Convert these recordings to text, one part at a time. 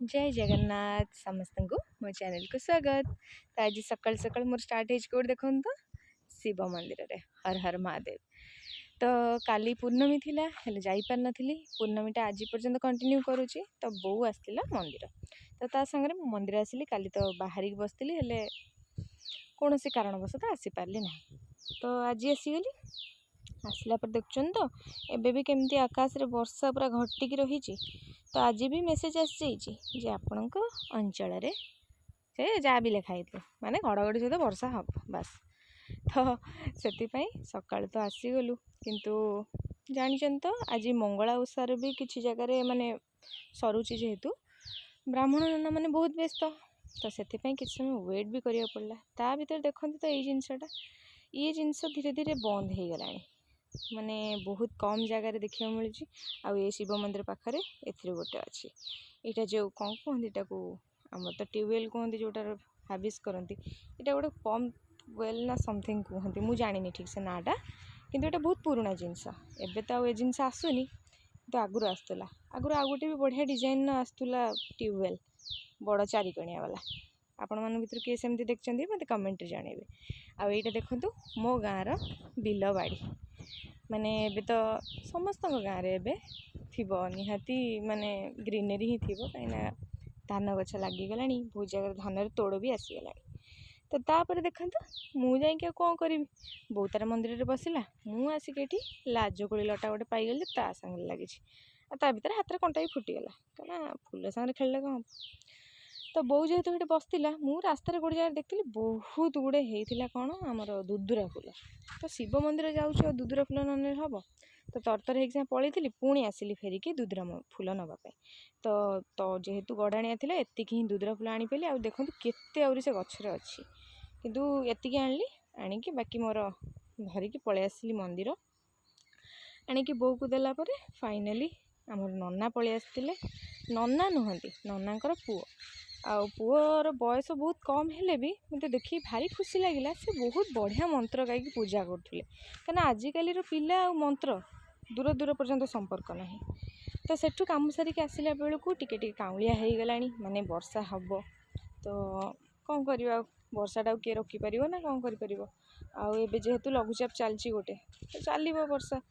जय जगन्नाथ समस्त को मो चैनल को स्वागत। तो आज सकाल सकाल मोर स्टार्ट हो देखो तो शिव मंदिर रे हर हर महादेव। तो काली पूर्णमी थिला हेले जाई पार नथिली पूर्णमीटा आज पर्यंत कंटिन्यू करूची। तो बो आसला मंदिर तो ता संगे मंदिर आसिली काली तो बाहर की बसती हेले कौन सी कारणवश आसी पारली ना। तो आज आसीगली आसला पर देखुन तो एबे भी केमती आकाश रे वर्षा पूरा घटिकी रही। तो आज भी मेसेज आसी आपण अंचल से जहाँ भी लिखाई माने घड़घड़ी सहित वर्षा हम बास। तो से सकाल तो आसीगलु किंतु जानी तो आज मंगला ओषार भी किसी जगार माने सरुची जेहेतु ब्राह्मण नाना मैंने बहुत व्यस्त। तो से कि समय वेट भी करिया पड़ला। ता भीतर देखते तो ये जिनस धीरे धीरे बंद हो गला माने बहुत कम जगार देखा मिलूँ। आउ ये शिव मंदिर पाखे ए गोटे अच्छी यहाँ जो कौन कहते आम तो ट्यूबवेल कहते जोटार हाबिस करती यहाँ गोटे पंप वेल ना समथिंग कहते मुझे जानी ठीक से नाटा किंतु ये बहुत पुराना जिनस एबे तो जिनस आसुनी तो आगुरी आसला आगुरी आउ गोटे भी बढ़िया डिजाइन आसला ट्यूबवेल बड़ चारिकणिया वाला आपण मान भर किए सेमती देखते मत कमेंट जानवे। आ यहाँ देखु मो गाँव बिल बाड़ी माने एबे तो समस्त गाँव में थी निहाती माने ग्रीनरी ही थी कहीं धान गछ लगिगला बहुत जगह धान तोड़ भी आसीगला। तो तापर देखा मुझे कौन करी बो तार मंदिर में बसला मुझे आसिक लाजकोड़ी लटा गोटे पाईगली ता सागर लगी ता भर हाथ कंटा भी फुटीगला क्या फूल सागर खेल कौन। तो बो जेहेतु ये बसला मु रास्तार गोटे जगह देखी बहुत गुड़े होता कौन आमर दुदुरा फूल। तो शिव मंदिर जाऊँ दुदुरा फूल न हम तो तरतर हो पलि पुणी आसिली फेरिकी दुदुरा फूल नापी। तो जेहेतु गढ़ाणिया थी एतिक ही दुदुरा फूल आनीपाली आ देखो केते आहरी से गचर अच्छी किंतु एतिकी आनी आणिकी बाकी मोर धरिकी पलि आसिली मंदिर आणिकी बो को देलापर फाइनाली आमर नना पलि आसते नना नुहति ननांकर पुओ आ पुअर बयस बहुत कम हेले भी मत देखिए भारी खुशी लगिला से बहुत बढ़िया मंत्र गायकी पूजा करते कहीं आजिकल पिला आ मंत्र दूर दूर पर्यंत संपर्क ना। तो सेठू कम सारिक आसला बेलू टिके काउलिया हो गला माने वर्षा हम तो कौन करवा वर्षाटा किए रखिपर ना कौन कर जेहेतु लघुचाप चलती गोटे तो चलो वर्षा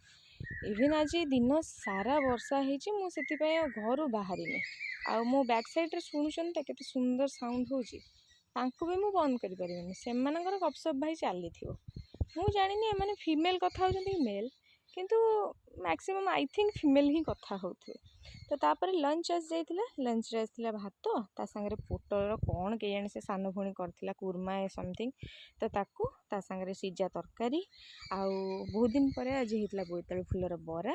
इवेन आज दिन सारा वर्षा होती घर बाहरी आ मो बैक साइड शुणुंट के सुंदर साउंड होची भी मु बंद करें से गपसप भाई चली मु जानी एम फीमेल कथा होती मेल किंतु मैक्सिमम आई थिंक फीमेल ही कथा होते। तो तापर लंच आस जाइए लंच रे आसला भात ता सांगे पोटल कौन के जाने से सान भूणी करथिला कुर्मा समथिंग तो ताकू ता सांगे सीजा तरकारी आउ बहुत दिन पर आज होता बोईतालु फूलर बरा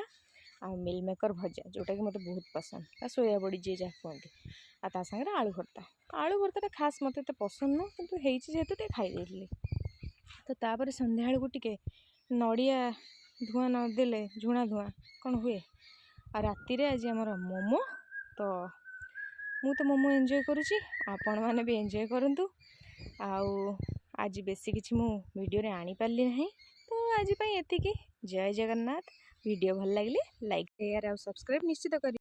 आ मिल मेकर भजा जोटा कि मतलब बहुत पसंद सोया बड़ी जी जहाँ कहते आ सांगे आलू भर्ता खास मत पसंद नुह कितु जेहेतु खाई। तो तापर संध्या बेलू टिके नड़िया धुआं नदेले झुणा धुआं कौन हुए आ राति रे आज आमर मोमो तो मु तो मोमो एंजॉय करुँची आपण मैंने भी एंजॉय करंतु आउ आज बेसी किसी मु वीडियो रे आनी पारली नहीं। तो आज एतिकी जय जगन्नाथ वीडियो भल लगे लाइक शेयर और सब्सक्राइब निश्चित करी।